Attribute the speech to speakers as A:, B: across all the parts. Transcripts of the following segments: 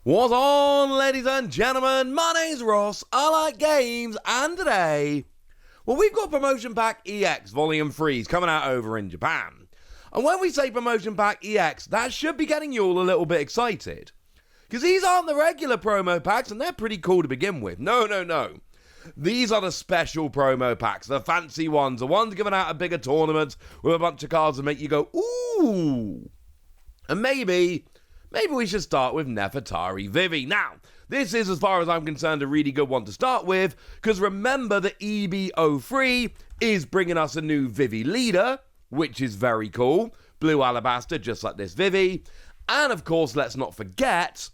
A: What's on, ladies and gentlemen? My name's Ross, I like games, and today, well, we've got Promotion Pack EX Vol.3 coming out over in Japan. And when we say Promotion Pack EX, that should be getting you all a little bit excited. Because these aren't the regular promo packs, and they're pretty cool to begin with. No. These are the special promo packs, the fancy ones, the ones given out at bigger tournaments with a bunch of cards that make you go, ooh. And maybe we should start with Nefitari Vivy. Now, this is, as far as I'm concerned, a really good one to start with, because remember that EB03 is bringing us a new Vivi leader, which is very cool. Blue Alabaster, just like this Vivi. And, of course, let's not forget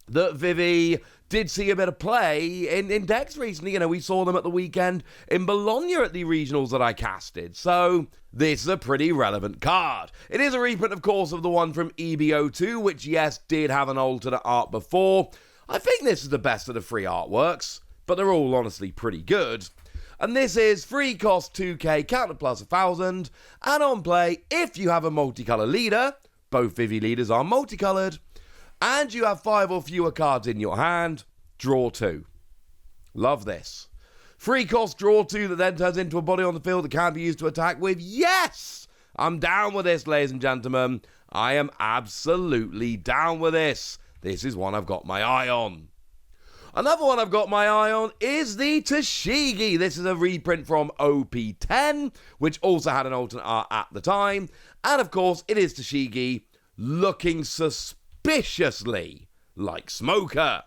A: that Vivi did see a bit of play in decks recently. You know, we saw them at the weekend in Bologna at the regionals that I casted. So, this is a pretty relevant card. It is a reprint, of course, of the one from EB02, which, yes, did have an alternate art before. I think this is the best of the free artworks, but they're all honestly pretty good. And this is free cost 2k, counter plus 1,000, and on play, if you have a multicolour leader, both Vivi leaders are multicoloured, and you have 5 or fewer cards in your hand, draw 2. Love this. Free cost draw 2 that then turns into a body on the field that can be used to attack with. Yes! I'm down with this, ladies and gentlemen. I am absolutely down with this. This is one I've got my eye on. Another one I've got my eye on is the Toshigi. This is a reprint from OP10, which also had an alternate art at the time. And of course, it is Toshigi looking suspiciously like Smoker.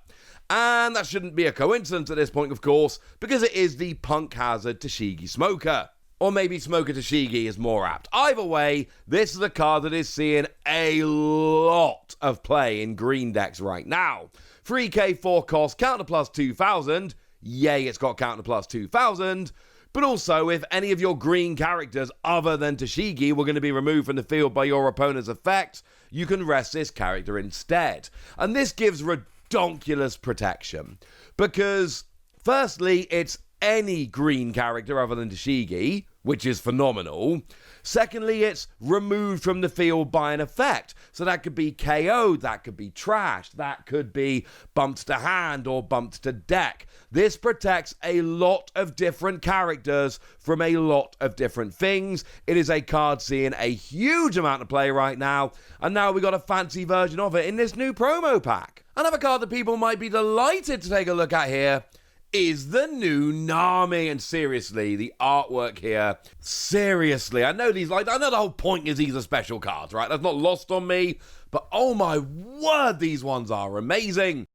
A: And that shouldn't be a coincidence at this point, of course, because it is the Punk Hazard Toshigi Smoker. Or maybe Smoker Toshigi is more apt. Either way, this is a card that is seeing a lot of play in green decks right now. 3k 4 cost, counter plus 2,000. Yay, it's got counter plus 2,000. But also, if any of your green characters other than Toshigi were going to be removed from the field by your opponent's effect, you can rest this character instead. And this gives redonkulous protection. Because, firstly, it's any green character other than Toshigi, which is phenomenal. Secondly, it's removed from the field by an effect. So that could be KO'd, that could be trashed, that could be bumped to hand or bumped to deck. This protects a lot of different characters from a lot of different things. It is a card seeing a huge amount of play right now, and now we got a fancy version of it in this new promo pack. Another card that people might be delighted to take a look at here is the new Nami. And seriously, the artwork here, seriously, I know the whole point is these are special cards, right? That's not lost on me, but oh my word, these ones are amazing.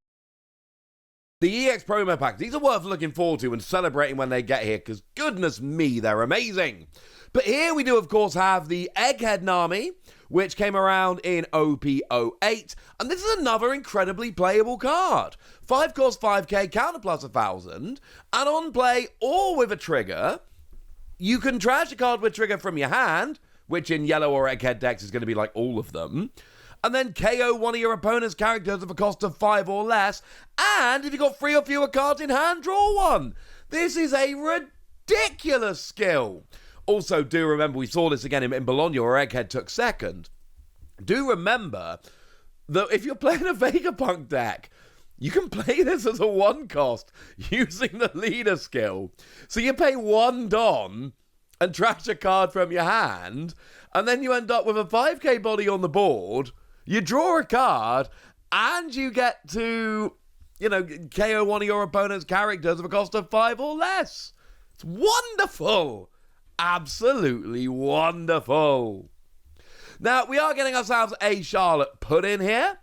A: The EX promo packs, these are worth looking forward to and celebrating when they get here, because goodness me, they're amazing. But here we do, of course, have the Egghead Nami, which came around in OP08, and this is another incredibly playable card. 5 cost 5k, counter plus 1,000, and on play or with a trigger, you can trash a card with trigger from your hand, which in yellow or Egghead decks is going to be like all of them, and then KO one of your opponent's characters at a cost of 5 or less, and if you've got 3 or fewer cards in hand, draw 1. This is a ridiculous skill. Also, do remember, we saw this again in Bologna where Egghead took second. Do remember that if you're playing a Vegapunk deck, you can play this as a 1 cost using the leader skill. So you pay 1 Don and trash a card from your hand, and then you end up with a 5k body on the board, you draw a card, and you get to, KO one of your opponent's characters at a cost of 5 or less. It's wonderful! Absolutely wonderful. Now, we are getting ourselves a Charlotte Pudding here.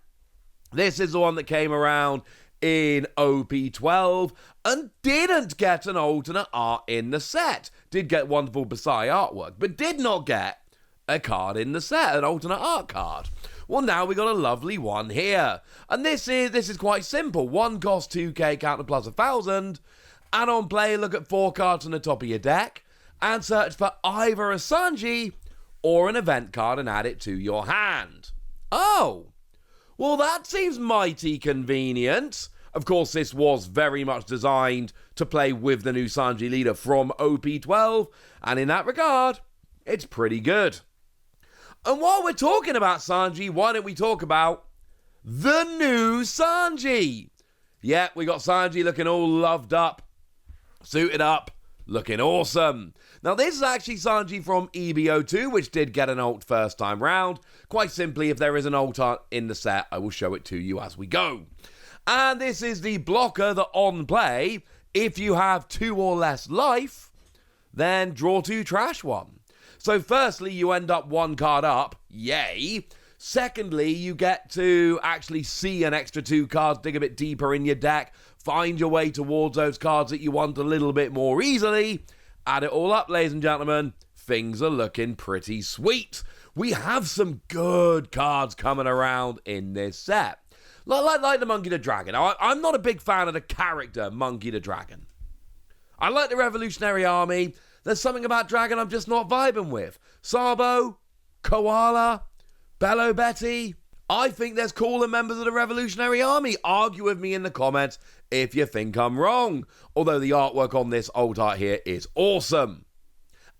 A: This is the one that came around in OP12 and didn't get an alternate art in the set. Did get wonderful Basai artwork, but did not get a card in the set, an alternate art card. Well, now we got a lovely one here. And this is quite simple. 1 cost 2k, counter plus 1,000. And on play, look at 4 cards on the top of your deck and search for either a Sanji or an event card and add it to your hand. Oh, well, that seems mighty convenient. Of course, this was very much designed to play with the new Sanji leader from OP12, and in that regard, it's pretty good. And while we're talking about Sanji, why don't we talk about the new Sanji. Yeah, we got Sanji looking all loved up, suited up, looking awesome. Now, this is actually Sanji from EBO2, which did get an ult first time round. Quite simply, if there is an ult in the set, I will show it to you as we go. And this is the blocker that on play, if you have 2 or less life, then draw 2, trash 1. So firstly, you end up 1 card up, yay. Secondly, you get to actually see an extra 2 cards, dig a bit deeper in your deck, find your way towards those cards that you want a little bit more easily. Add it all up, ladies and gentlemen, things are looking pretty sweet. We have some good cards coming around in this set. Like the Monkey the Dragon. Now, I'm not a big fan of the character Monkey the Dragon. I like the Revolutionary Army. There's something about Dragon I'm just not vibing with. Sabo, Koala, Bello Betty. I think there's cooler members of the Revolutionary Army. Argue with me in the comments if you think I'm wrong. Although the artwork on this old art here is awesome.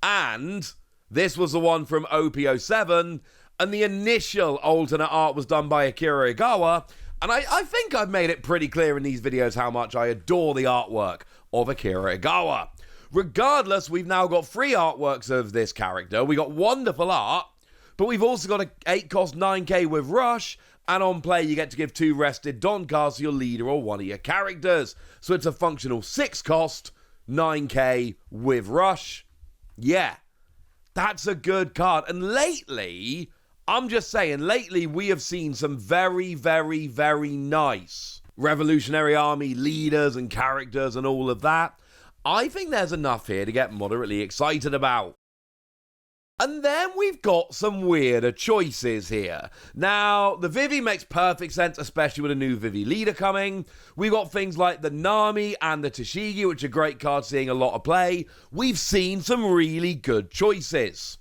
A: And this was the one from OP07, and the initial alternate art was done by Akira Igawa. And I think I've made it pretty clear in these videos how much I adore the artwork of Akira Igawa. Regardless, we've now got 3 artworks of this character. We got wonderful art, but we've also got a 8 cost 9k with Rush, and on play you get to give 2 rested Don cards to your leader or one of your characters. So it's a functional 6 cost 9k with Rush. Yeah, that's a good card. And lately, I'm just saying, lately we have seen some very, very, very nice Revolutionary Army leaders and characters and all of that. I think there's enough here to get moderately excited about. And then we've got some weirder choices here. Now, the Vivi makes perfect sense, especially with a new Vivi leader coming. We've got things like the Nami and the Toshigi, which are great cards seeing a lot of play. We've seen some really good choices.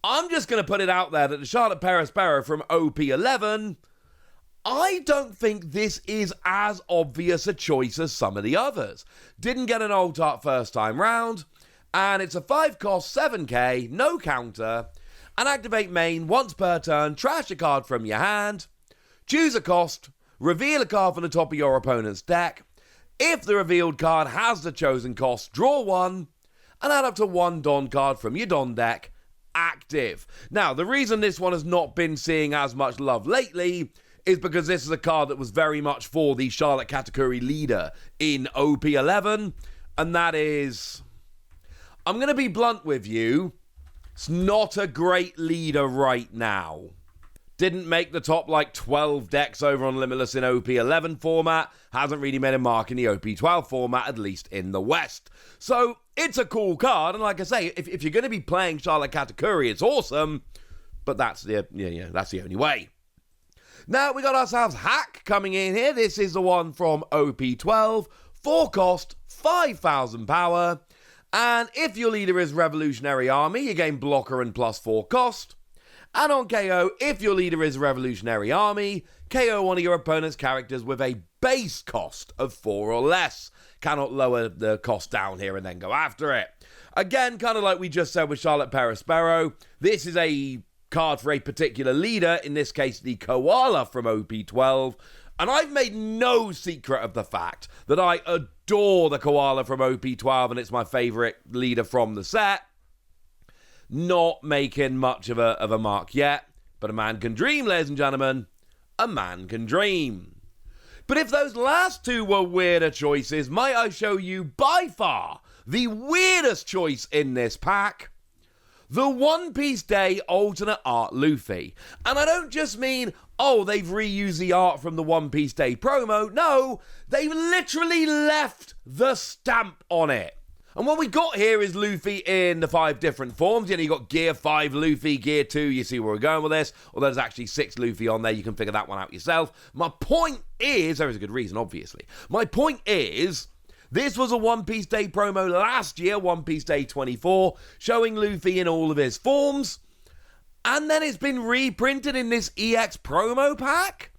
A: I'm just going to put it out there that the Charlotte Perospero from OP11, I don't think this is as obvious a choice as some of the others. Didn't get an ult art first time round. And it's a 5 cost 7k, no counter, and activate main once per turn, trash a card from your hand, choose a cost, reveal a card from the top of your opponent's deck. If the revealed card has the chosen cost, draw 1, and add up to 1 Don card from your Don deck, active. Now, the reason this one has not been seeing as much love lately is because this is a card that was very much for the Charlotte Katakuri leader in OP11, and that is... I'm going to be blunt with you. It's not a great leader right now. Didn't make the top 12 decks over on Limitless in OP11 format. Hasn't really made a mark in the OP12 format, at least in the West. So it's a cool card. And like I say, if you're going to be playing Charlotte Katakuri, it's awesome. But that's the only way. Now we got ourselves Hack coming in here. This is the one from OP12. 4 cost, 5,000 power. And if your leader is Revolutionary Army, you gain blocker and +4 cost. And on KO, if your leader is Revolutionary Army, KO one of your opponent's characters with a base cost of 4 or less. Cannot lower the cost down here and then go after it. Again, kind of like we just said with Charlotte Perospero, this is a card for a particular leader, in this case the Koala from OP12. And I've made no secret of the fact that I adore the Koala from OP12 and it's my favourite leader from the set. Not making much of a mark yet, but a man can dream, ladies and gentlemen. A man can dream. But if those last 2 were weirder choices, might I show you by far the weirdest choice in this pack? The One Piece Day alternate art Luffy. And I don't just mean, oh, they've reused the art from the One Piece Day promo. No, they've literally left the stamp on it. And what we got here is Luffy in the 5 different forms. You know, you got Gear 5 Luffy, Gear 2, you see where we're going with this. Although there's actually 6 Luffy on there, you can figure that one out yourself. My point is, there is a good reason, obviously. My point is... this was a One Piece Day promo last year, One Piece Day 24, showing Luffy in all of his forms. And then it's been reprinted in this EX promo pack?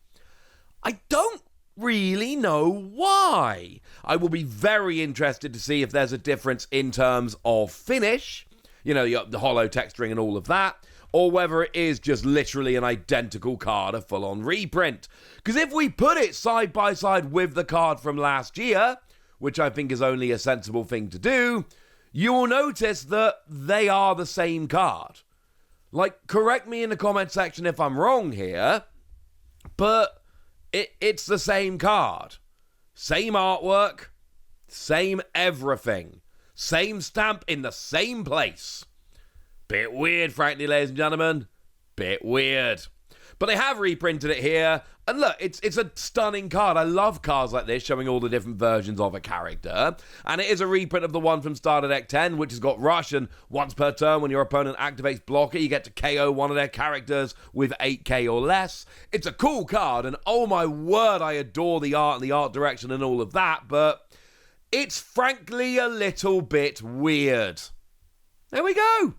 A: I don't really know why. I will be very interested to see if there's a difference in terms of finish. You know, the hollow texturing and all of that. or whether it is just literally an identical card, a full-on reprint. Because if we put it side by side with the card from last year, which I think is only a sensible thing to do, you will notice that they are the same card. Like, correct me in the comment section if I'm wrong here, but it's the same card. Same artwork, same everything. Same stamp in the same place. Bit weird, frankly, ladies and gentlemen. Bit weird. But they have reprinted it here. And look, it's a stunning card. I love cards like this, showing all the different versions of a character. And it is a reprint of the one from Starter Deck 10, which has got Rush, and once per turn, when your opponent activates Blocker, you get to KO one of their characters with 8k or less. It's a cool card, and oh my word, I adore the art and the art direction and all of that, but it's frankly a little bit weird. There we go.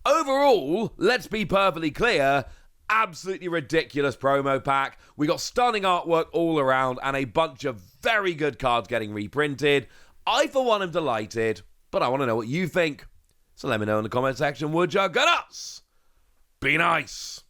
A: Overall, let's be perfectly clear, absolutely ridiculous promo pack. We got stunning artwork all around and a bunch of very good cards getting reprinted. I, for one, am delighted, but I want to know what you think. So let me know in the comment section, would ya? Go nuts! Be nice!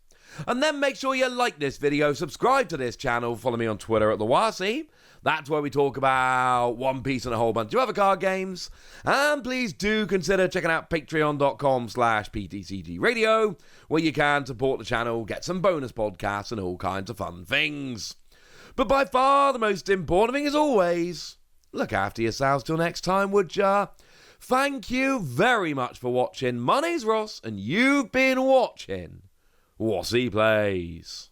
A: And then make sure you like this video, subscribe to this channel, follow me on Twitter at the Wasi. That's where we talk about One Piece and a whole bunch of other card games. And please do consider checking out patreon.com/PTCG Radio, where you can support the channel, get some bonus podcasts and all kinds of fun things. But by far the most important thing, as always, look after yourselves till next time, would ya? Thank you very much for watching. My name's Ross, and you've been watching Wasi Plays.